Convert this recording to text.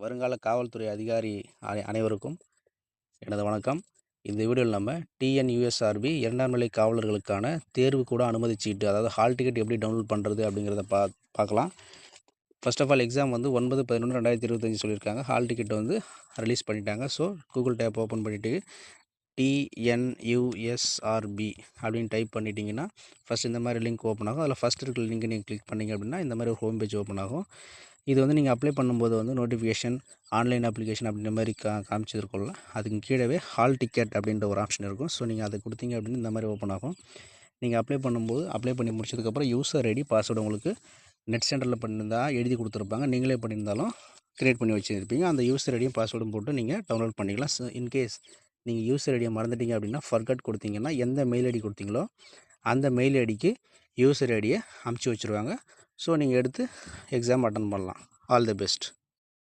வருங்கால காவல்துறை அதிகாரி அனைவருக்கும் எனது வணக்கம். இந்த வீடியோவில் நம்ம டிஎன்யூஎஸ்ஆர்பி 2ஆம் நிலை காவலர்களுக்கான தேர்வு கூட அனுமதி சீட்டு, அதாவது ஹால் டிக்கெட் எப்படி டவுன்லோட் பண்ணுறது அப்படிங்கிறத பார்க்கலாம். ஃபர்ஸ்ட் ஆஃப் ஆல் எக்ஸாம் வந்து 9/11/2025 சொல்லியிருக்காங்க. ஹால் டிக்கெட் வந்து ரிலீஸ் பண்ணிட்டாங்க. ஸோ கூகுள் டேப் ஓப்பன் பண்ணிவிட்டு டிஎன்யூஎஸ்ஆர்பி அப்படின்னு டைப் பண்ணிட்டீங்கன்னா ஃபஸ்ட் இந்த மாதிரி லிங்க் ஓப்பன் ஆகும். அதில் ஃபஸ்ட் இருக்கிற லிங்க் நீங்கள் கிளிக் பண்ணிங்க அப்படின்னா இந்த மாதிரி ஒரு ஹோம் பேஜ் ஓப்பன் ஆகும். இது வந்து நீங்கள் அப்ளை பண்ணும்போது வந்து நோட்டிஃபிகேஷன் ஆன்லைன் அப்ளிகேஷன் அப்படின்ற மாதிரி காமிச்சிருக்கோம்ல, அதுக்கு கீழவே ஹால் டிக்கெட் அப்படின்ற ஒரு ஆப்ஷன் இருக்கும். ஸோ நீங்கள் அதை கொடுத்தீங்க அப்படின்னு இந்த மாதிரி ஓப்பன் ஆகும். நீங்கள் அப்ளை பண்ணும்போது அப்ளை பண்ணி முடிச்சதுக்கப்புறம் யூசர் ஐடி பாஸ்வேர்டு உங்களுக்கு நெட் சென்டரில் பண்ணியிருந்தால் எழுதி கொடுத்துருப்பாங்க. நீங்களே பண்ணியிருந்தாலும் க்ரியேட் பண்ணி வச்சுருப்பீங்க. அந்த யூசர் ஐடியும் பாஸ்வேர்டும் போட்டு நீங்கள் டவுன்லோட் பண்ணிக்கலாம். ஸோ இன்கேஸ் நீங்கள் யூசர் ஐடியை மறந்துட்டீங்க அப்படின்னா ஃபர்கட் கொடுத்தீங்கன்னா எந்த மெயில் ஐடி கொடுத்தீங்களோ அந்த மெயில் ஐடிக்கு யூசர் ஐடியை அமுச்சு வச்சுருவாங்க. ஸோ நீங்கள் எடுத்து எக்ஸாம் அட்டன் பண்ணலாம். All the best.